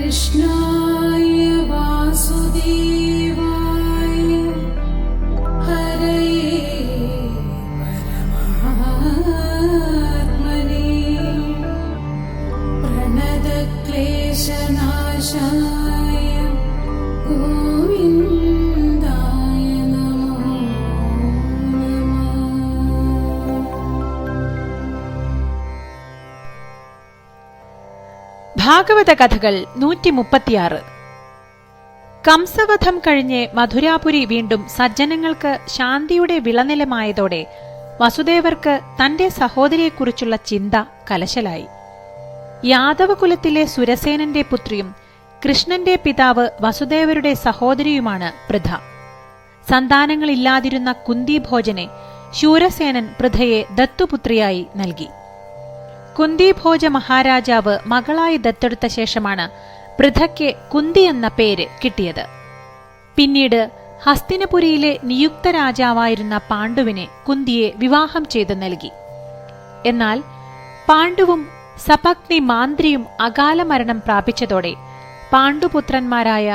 कृष्णाय वासुदेवाय हरये परमात्मने प्रणतक्लेशनाशाय गोविन्दाय नमो नमः। ഭാഗവത കഥകൾ 136. കംസവധം കഴിഞ്ഞ് മധുരാപുരി വീണ്ടും സജ്ജനങ്ങൾക്ക് ശാന്തിയുടെ വിളനിലമായതോടെ വസുദേവർക്ക് തന്റെ സഹോദരിയെക്കുറിച്ചുള്ള ചിന്ത കലശലായി. യാദവകുലത്തിലെ സുരസേനന്റെ പുത്രിയും കൃഷ്ണന്റെ പിതാവ് വസുദേവരുടെ സഹോദരിയുമാണ് പൃഥ. സന്താനങ്ങളില്ലാതിരുന്ന കുന്തിഭോജനെ ശൂരസേനൻ പൃഥയെ ദത്തുപുത്രിയായി നൽകി. കുന്തിഭോജ മഹാരാജാവ് മകളായി ദത്തെടുത്ത ശേഷമാണ് പൃഥയ്ക്ക് കുന്തി എന്ന പേര് കിട്ടിയത്. പിന്നീട് ഹസ്തിനപുരിയിലെ നിയുക്ത രാജാവായിരുന്ന പാണ്ഡുവിനെ കുന്തിയെ വിവാഹം ചെയ്തു നൽകി. എന്നാൽ പാണ്ഡുവും സപത്നി മാന്ത്രിയും അകാല മരണം പ്രാപിച്ചതോടെ പാണ്ഡുപുത്രന്മാരായ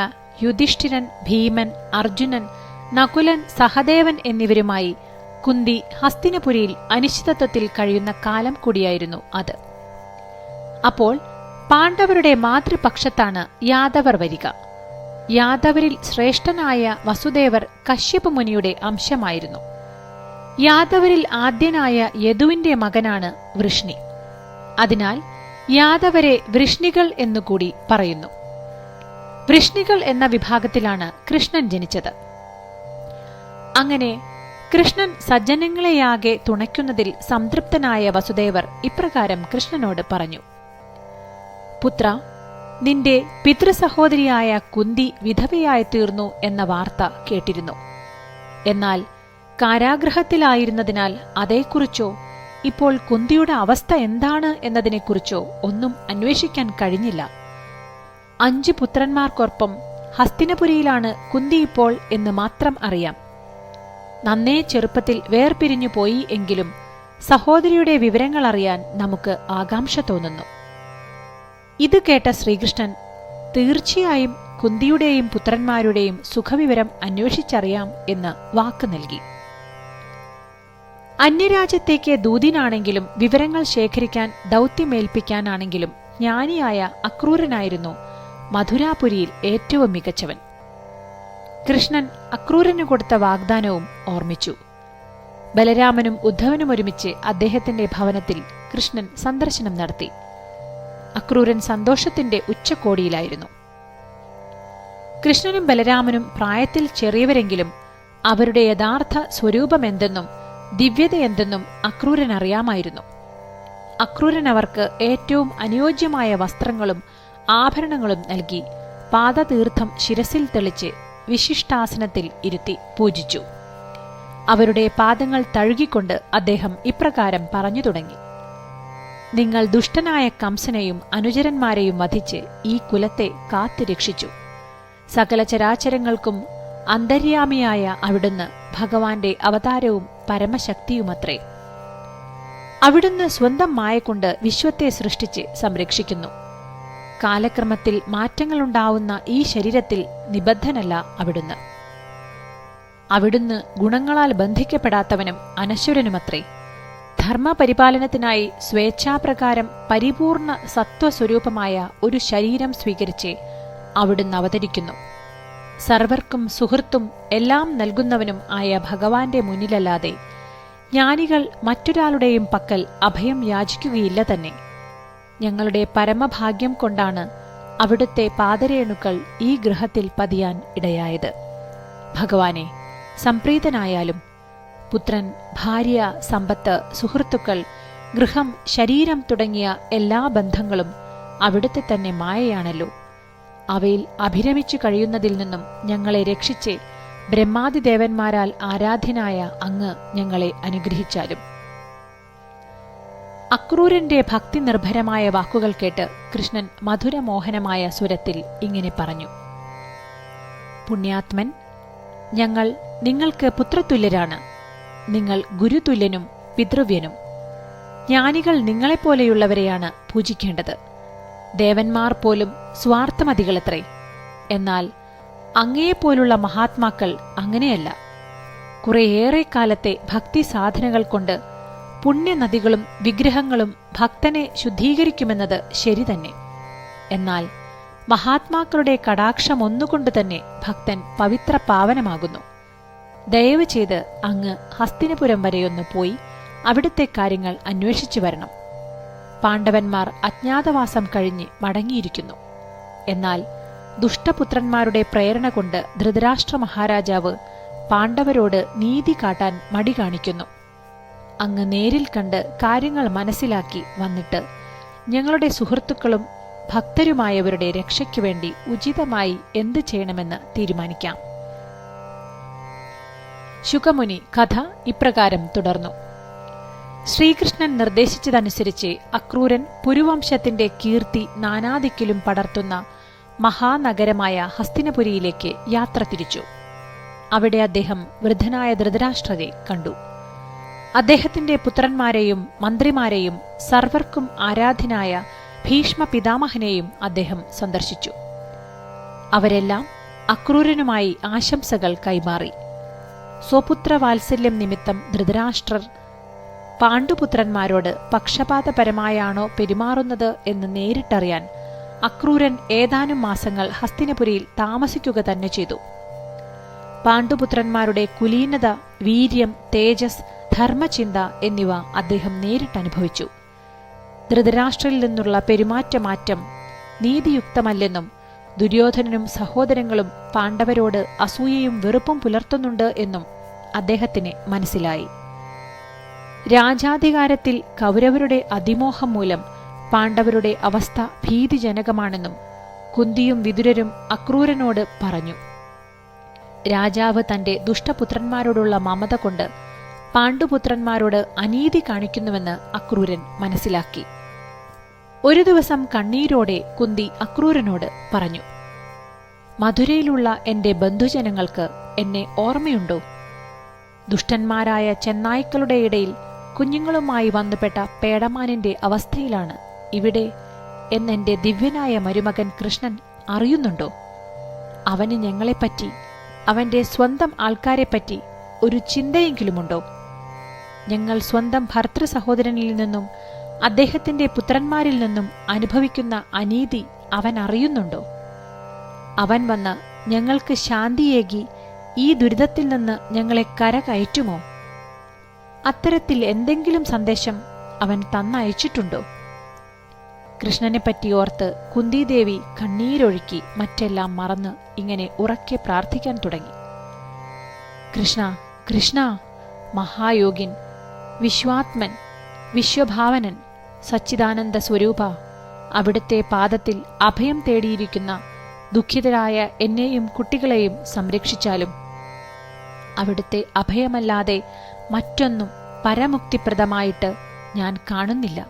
യുധിഷ്ഠിരൻ, ഭീമൻ, അർജുനൻ, നകുലൻ, സഹദേവൻ എന്നിവരുമായി കുന്തി ഹസ്തിനപുരിയിൽ അനിശ്ചിതത്വത്തിൽ കഴിയുന്ന കാലം കൂടിയായിരുന്നു അത്. അപ്പോൾ പാണ്ഡവരുടെ മാതൃപക്ഷത്താണ് യാദവർ വരിക. യാദവരിൽ ശ്രേഷ്ഠനായ വസുദേവർ കശ്യപ മുനിയുടെ അംശമായിരുന്നു. യാദവരിൽ ആദ്യനായ യദുവിന്റെ മകനാണ് വൃഷ്ണി. അതിനാൽ യാദവരെ വൃഷ്ണികൾ എന്നുകൂടി പറയുന്നു. വൃഷ്ണികൾ എന്ന വിഭാഗത്തിലാണ് കൃഷ്ണൻ ജനിച്ചത്. അങ്ങനെ കൃഷ്ണൻ സജ്ജനങ്ങളെയാകെ തുണയ്ക്കുന്നതിൽ സംതൃപ്തനായ വസുദേവർ ഇപ്രകാരം കൃഷ്ണനോട് പറഞ്ഞു: പുത്ര, നിന്റെ പിതൃസഹോദരിയായ കുന്തി വിധവയായി തീർന്നു എന്ന വാർത്ത കേട്ടിരുന്നു. എന്നാൽ കാരാഗൃഹത്തിലായിരുന്നതിനാൽ അതേക്കുറിച്ചോ ഇപ്പോൾ കുന്തിയുടെ അവസ്ഥ എന്താണ് എന്നതിനെക്കുറിച്ചോ ഒന്നും അന്വേഷിക്കാൻ കഴിഞ്ഞില്ല. 5 പുത്രന്മാർക്കൊപ്പം ഹസ്തിനപുരിയിലാണ് കുന്തി ഇപ്പോൾ എന്ന് മാത്രം അറിയാം. നന്നേ ചെറുപ്പത്തിൽ വേർപിരിഞ്ഞു പോയി എങ്കിലും സഹോദരിയുടെ വിവരങ്ങൾ അറിയാൻ നമുക്ക് ആകാംക്ഷ തോന്നുന്നു. ഇത് കേട്ട ശ്രീകൃഷ്ണൻ തീർച്ചയായും കുന്തിയുടെയും പുത്രന്മാരുടെയും സുഖവിവരം അന്വേഷിച്ചറിയാം എന്ന് വാക്ക് നൽകി. അന്യരാജ്യത്തേക്ക് ദൂതിനാണെങ്കിലും വിവരങ്ങൾ ശേഖരിക്കാൻ ദൗത്യമേൽപ്പിക്കാനാണെങ്കിലും ജ്ഞാനിയായ അക്രൂരനായിരുന്നു മധുരാപുരിയിൽ ഏറ്റവും മികച്ചവൻ. കൃഷ്ണൻ അക്രൂരനു കൊടുത്ത വാഗ്ദാനവും ഓർമ്മിച്ചു. ബലരാമനും ഉദ്ധവനും ഒരുമിച്ച് അദ്ദേഹത്തിന്റെ ഭവനത്തിൽ കൃഷ്ണൻ സന്ദർശനം നടത്തി. അക്രൂരൻ സന്തോഷത്തിന്റെ ഉച്ചകോടിയിലായിരുന്നു. കൃഷ്ണനും ബലരാമനും പ്രായത്തിൽ ചെറിയവരെങ്കിലും അവരുടെ യഥാർത്ഥ സ്വരൂപമെന്തെന്നും ദിവ്യതയെന്തെന്നും അക്രൂരൻ അറിയാമായിരുന്നു. അക്രൂരൻ അവർക്ക് ഏറ്റവും അനുയോജ്യമായ വസ്ത്രങ്ങളും ആഭരണങ്ങളും നൽകി പാദതീർത്ഥം ശിരസിൽ തെളിച്ച് വിശിഷ്ടാസനത്തിൽ ഇരുത്തി പൂജിച്ചു. അവരുടെ പാദങ്ങൾ തഴുകിക്കൊണ്ട് അദ്ദേഹം ഇപ്രകാരം പറഞ്ഞു തുടങ്ങി: നിങ്ങൾ ദുഷ്ടനായ കംസനെയും അനുചരന്മാരെയും വധിച്ച് ഈ കുലത്തെ കാത്തുരക്ഷിച്ചു. സകല ചരാചരങ്ങൾക്കും അന്തര്യാമിയായ അവിടുന്ന് ഭഗവാന്റെ അവതാരവും പരമശക്തിയുമത്രേ. അവിടുന്ന് സ്വന്തം മായകൊണ്ട് വിശ്വത്തെ സൃഷ്ടിച്ച് സംരക്ഷിക്കുന്നു. കാലക്രമത്തിൽ മാറ്റങ്ങളുണ്ടാവുന്ന ഈ ശരീരത്തിൽ നിബദ്ധനല്ല അവിടുന്ന്. അവിടുന്ന് ഗുണങ്ങളാൽ ബന്ധിക്കപ്പെടാത്തവനും അനശ്വരനുമത്രേ. ധർമ്മപരിപാലനത്തിനായി സ്വേച്ഛാപ്രകാരം പരിപൂർണ സത്വസ്വരൂപമായ ഒരു ശരീരം സ്വീകരിച്ച് അവിടുന്ന് അവതരിക്കുന്നു. സർവർക്കും സുഹൃത്തും എല്ലാം നൽകുന്നവനും ആയ ഭഗവാന്റെ മുന്നിലല്ലാതെ ജ്ഞാനികൾ മറ്റൊരാളുടെയും പക്കൽ അഭയം യാചിക്കുകയില്ല തന്നെ. ഞങ്ങളുടെ പരമഭാഗ്യം കൊണ്ടാണ് അവിടുത്തെ പാദരേണുക്കൾ ഈ ഗൃഹത്തിൽ പതിയാൻ ഇടയായത്. ഭഗവാനെ, സംപ്രീതനായാലും പുത്രൻ, ഭാര്യ, സമ്പത്ത്, സുഹൃത്തുക്കൾ, ഗൃഹം, ശരീരം തുടങ്ങിയ എല്ലാ ബന്ധങ്ങളും അവിടുത്തെ തന്നെ മായയാണല്ലോ. അവയിൽ അഭിരമിച്ചു കഴിയുന്നതിൽ നിന്നും ഞങ്ങളെ രക്ഷിച്ച് ബ്രഹ്മാദിദേവന്മാരാൽ ആരാധ്യനായ അങ്ങ് ഞങ്ങളെ അനുഗ്രഹിച്ചാലും. അക്രൂരന്റെ ഭക്തി നിർഭരമായ വാക്കുകൾ കേട്ട് കൃഷ്ണൻ മധുരമോഹനമായ സ്വരത്തിൽ ഇങ്ങനെ പറഞ്ഞു: പുണ്യാത്മൻ, ഞങ്ങൾ നിങ്ങൾക്ക് പുത്രതുല്യരാണ്. നിങ്ങൾ ഗുരുതുല്യനും പിതൃവ്യനും. ജ്ഞാനികൾ നിങ്ങളെപ്പോലെയുള്ളവരെയാണ് പൂജിക്കേണ്ടത്. ദേവന്മാർ പോലും സ്വാർത്ഥമതികളത്രേ. എന്നാൽ അങ്ങയെപ്പോലുള്ള മഹാത്മാക്കൾ അങ്ങനെയല്ല. കുറേയേറെ കാലത്തെ ഭക്തി സാധനകൾ കൊണ്ട് പുണ്യനദികളും വിഗ്രഹങ്ങളും ഭക്തനെ ശുദ്ധീകരിക്കുമെന്നത് ശരി തന്നെ. എന്നാൽ മഹാത്മാക്കളുടെ കടാക്ഷം ഒന്നുകൊണ്ട് തന്നെ ഭക്തൻ പവിത്ര പാവനമാകുന്നു. ദയവ് ചെയ്ത് അങ്ങ് ഹസ്തിനപുരം വരെയൊന്ന് പോയി അവിടുത്തെ കാര്യങ്ങൾ അന്വേഷിച്ചു വരണം. പാണ്ഡവന്മാർ അജ്ഞാതവാസം കഴിഞ്ഞ് മടങ്ങിയിരിക്കുന്നു. എന്നാൽ ദുഷ്ടപുത്രന്മാരുടെ പ്രേരണ കൊണ്ട് ധൃതരാഷ്ട്ര മഹാരാജാവ് പാണ്ഡവരോട് നീതി കാട്ടാൻ മടി കാണിക്കുന്നു. അങ്ങ് നേരിൽ കണ്ട് കാര്യങ്ങൾ മനസ്സിലാക്കി വന്നിട്ട് ഞങ്ങളുടെ സുഹൃത്തുക്കളും ഭക്തരുമായവരുടെ രക്ഷയ്ക്കു വേണ്ടി ഉചിതമായി എന്ത് ചെയ്യണമെന്ന് തീരുമാനിക്കാം. ശുകമുനി കഥ ഇപ്രകാരം തുടർന്നു. ശ്രീകൃഷ്ണൻ നിർദ്ദേശിച്ചതനുസരിച്ച് അക്രൂരൻ പുരുവംശത്തിന്റെ കീർത്തി നാനാദിക്കിലും പടർത്തുന്ന മഹാനഗരമായ ഹസ്തിനപുരിയിലേക്ക് യാത്ര തിരിച്ചു. അവിടെ അദ്ദേഹം വൃദ്ധനായ ധൃതരാഷ്ട്രരെ കണ്ടു. അദ്ദേഹത്തിന്റെ പുത്രന്മാരെയും മന്ത്രിമാരെയും സർവർക്കും ആരാധ്യനായ ഭീഷ്മ പിതാമഹനെയും അദ്ദേഹം സന്ദർശിച്ചു. അവരെല്ലാം അക്രൂരനുമായി ആശംസകൾ കൈമാറി. സ്വപുത്രവാത്സല്യം നിമിത്തം ധൃതരാഷ്ട്രർ പാണ്ഡുപുത്രന്മാരോട് പക്ഷപാതപരമായാണോ പെരുമാറുന്നത് എന്ന് നേരിട്ടറിയാൻ അക്രൂരൻ ഏതാനും മാസങ്ങൾ ഹസ്തിനപുരിയിൽ താമസിക്കുക തന്നെ ചെയ്തു. പാണ്ഡുപുത്രന്മാരുടെ കുലീനത, വീര്യം, തേജസ്, ധർമ്മചിന്ത എന്നിവ അദ്ദേഹം നേരിട്ടനുഭവിച്ചു. ധൃതരാഷ്ട്രയിൽ നിന്നുള്ള പെരുമാറ്റമാറ്റം നീതിയുക്തമല്ലെന്നും ദുര്യോധനനും സഹോദരങ്ങളും പാണ്ഡവരോട് അസൂയയും വെറുപ്പും പുലർത്തുന്നുണ്ട് എന്നും അദ്ദേഹത്തിന് മനസ്സിലായി. രാജാധികാരത്തിൽ കൗരവരുടെ അതിമോഹം മൂലം പാണ്ഡവരുടെ അവസ്ഥ ഭീതിജനകമാണെന്നും കുന്തിയും വിതുരരും അക്രൂരനോട് പറഞ്ഞു. രാജാവ് തന്റെ ദുഷ്ടപുത്രന്മാരോടുള്ള മമത കൊണ്ട് പാണ്ഡുപുത്രന്മാരോട് അനീതി കാണിക്കുന്നുവെന്ന് അക്രൂരൻ മനസ്സിലാക്കി. ഒരു ദിവസം കണ്ണീരോടെ കുന്തി അക്രൂരനോട് പറഞ്ഞു, മധുരയിലുള്ള എന്റെ ബന്ധുജനങ്ങൾക്ക് എന്നെ ഓർമ്മയുണ്ടോ? ദുഷ്ടന്മാരായ ചെന്നായ്ക്കളുടെ ഇടയിൽ കുഞ്ഞുങ്ങളുമായി വന്നുപെട്ട പേടമാനിന്റെ അവസ്ഥയിലാണ് ഇവിടെ എന്നെന്റെ ദിവ്യനായ മരുമകൻ കൃഷ്ണൻ അറിയുന്നുണ്ടോ? അവന് ഞങ്ങളെപ്പറ്റി, അവന്റെ സ്വന്തം ആൾക്കാരെപ്പറ്റി ഒരു ചിന്തയെങ്കിലുമുണ്ടോ? ഞങ്ങൾ സ്വന്തം ഭർത്തൃ സഹോദരനിൽ നിന്നും അദ്ദേഹത്തിന്റെ പുത്രന്മാരിൽ നിന്നും അനുഭവിക്കുന്ന അനീതി അവൻ അറിയുന്നുണ്ടോ? അവൻ വന്ന് ഞങ്ങൾക്ക് ശാന്തിയേകി ഈ ദുരിതത്തിൽ നിന്ന് ഞങ്ങളെ കരകയറ്റുമോ? അത്തരത്തിൽ എന്തെങ്കിലും സന്ദേശം അവൻ തന്നയച്ചിട്ടുണ്ടോ? കൃഷ്ണനെപ്പറ്റി ഓർത്ത് കുന്തിദേവി കണ്ണീരൊഴുക്കി മറ്റെല്ലാം മറന്ന് ഇങ്ങനെ ഉറക്കെ പ്രാർത്ഥിക്കാൻ തുടങ്ങി. കൃഷ്ണ, കൃഷ്ണ, മഹായോഗിൻ, വിശ്വാത്മൻ, വിശ്വഭാവനൻ, സച്ചിദാനന്ദ സ്വരൂപ, അവിടുത്തെ പാദത്തിൽ അഭയം തേടിയിരിക്കുന്ന ദുഃഖിതരായ എന്നെയും കുട്ടികളെയും സംരക്ഷിച്ചാലും. അവിടുത്തെ അഭയമല്ലാതെ മറ്റൊന്നും പരമുക്തിപ്രദമായിട്ട് ഞാൻ കാണുന്നില്ല.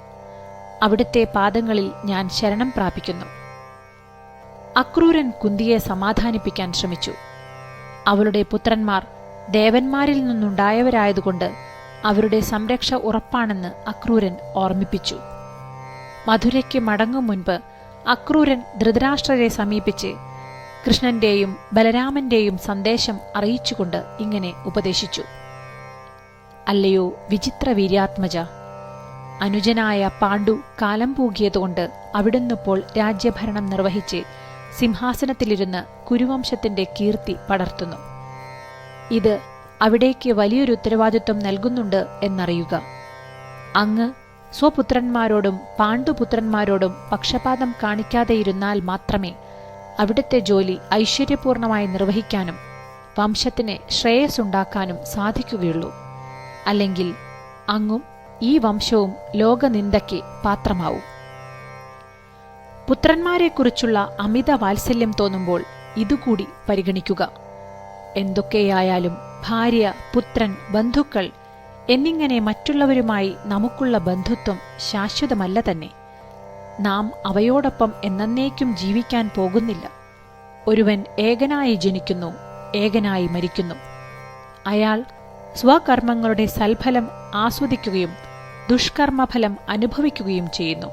അവിടുത്തെ പാദങ്ങളിൽ ഞാൻ ശരണം പ്രാപിക്കുന്നു. അക്രൂരൻ കുന്തിയെ സമാധാനിപ്പിക്കാൻ ശ്രമിച്ചു. അവളുടെ പുത്രന്മാർ ദേവന്മാരിൽ നിന്നുണ്ടായവരായതുകൊണ്ട് അവരുടെ സംരക്ഷ ഉറപ്പാണെന്ന് അക്രൂരൻ ഓർമ്മിപ്പിച്ചു. മധുരയ്ക്ക് മടങ്ങും മുൻപ് അക്രൂരൻ ധൃതരാഷ്ട്രരെ സമീപിച്ച് കൃഷ്ണന്റെയും ബലരാമന്റെയും സന്ദേശം അറിയിച്ചുകൊണ്ട് ഇങ്ങനെ ഉപദേശിച്ചു. അല്ലയോ വിചിത്ര വീര്യാത്മജ, അനുജനായ പാണ്ഡു കാലം പൂകിയതുകൊണ്ട് അവിടുന്നിപ്പോൾ രാജ്യഭരണം നിർവഹിച്ച് സിംഹാസനത്തിലിരുന്ന് കുരുവംശത്തിന്റെ കീർത്തി പടർത്തുന്നു. ഇത് അവിടേക്ക് വലിയൊരു ഉത്തരവാദിത്വം നൽകുന്നുണ്ട് എന്നറിയുക. അങ്ങ് സ്വപുത്രന്മാരോടും പാണ്ഡുപുത്രന്മാരോടും പക്ഷപാതം കാണിക്കാതെയിരുന്നാൽ മാത്രമേ അവിടുത്തെ ജോലി ഐശ്വര്യപൂർണമായി നിർവഹിക്കാനും വംശത്തിന് ശ്രേയസ്സുണ്ടാക്കാനും സാധിക്കുകയുള്ളൂ. അല്ലെങ്കിൽ അങ്ങും ഈ വംശവും ലോകനിന്ദയ്ക്ക് പാത്രമാവും. പുത്രന്മാരെക്കുറിച്ചുള്ള അമിത വാത്സല്യം തോന്നുമ്പോൾ ഇതുകൂടി പരിഗണിക്കുക. എന്തൊക്കെയായാലും ഭാര്യ, പുത്രൻ, ബന്ധുക്കൾ എന്നിങ്ങനെ മറ്റുള്ളവരുമായി നമുക്കുള്ള ബന്ധുത്വം ശാശ്വതമല്ല തന്നെ. നാം അവയോടൊപ്പം എന്നേക്കും ജീവിക്കാൻ പോകുന്നില്ല. ഒരുവൻ ഏകനായി ജനിക്കുന്നു, ഏകനായി മരിക്കുന്നു. അയാൾ സ്വകർമ്മങ്ങളുടെ സൽഫലം ആസ്വദിക്കുകയും ദുഷ്കർമ്മഫലം അനുഭവിക്കുകയും ചെയ്യുന്നു.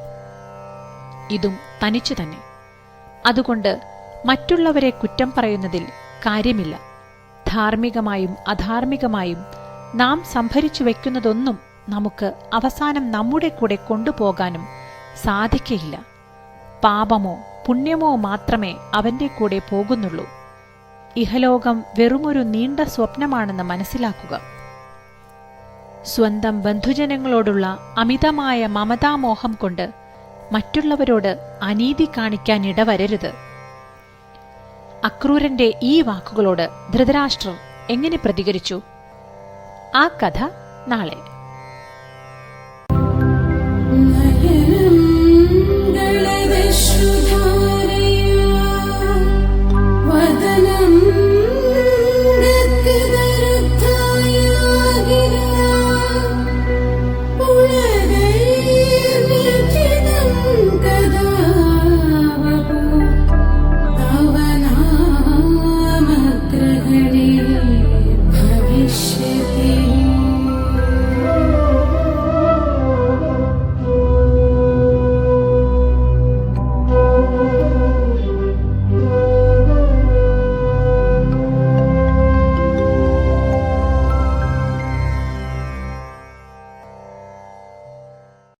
ഇതും തനിച്ചു തന്നെ. അതുകൊണ്ട് മറ്റുള്ളവരെ കുറ്റം പറയുന്നതിൽ കാര്യമില്ല. ധാർമ്മികമായും അധാർമികമായും നാം സംഭരിച്ചു വയ്ക്കുന്നതൊന്നും നമുക്ക് അവസാനം നമ്മുടെ കൂടെ കൊണ്ടുപോകാനും സാധിക്കയില്ല. പാപമോ പുണ്യമോ മാത്രമേ അവന്റെ കൂടെ പോകുന്നുള്ളൂ. ഇഹലോകം വെറുമൊരു നീണ്ട സ്വപ്നമാണെന്ന് മനസ്സിലാക്കുക. സ്വന്തം ബന്ധുജനങ്ങളോടുള്ള അമിതമായ മമതാമോഹം കൊണ്ട് മറ്റുള്ളവരോട് അനീതി കാണിക്കാൻ ഇടവരരുത്. അക്രൂരന്റെ ഈ വാക്കുകളോട് ധൃതരാഷ്ട്രർ എങ്ങനെ പ്രതികരിച്ചു? ആ കഥ നാളെ.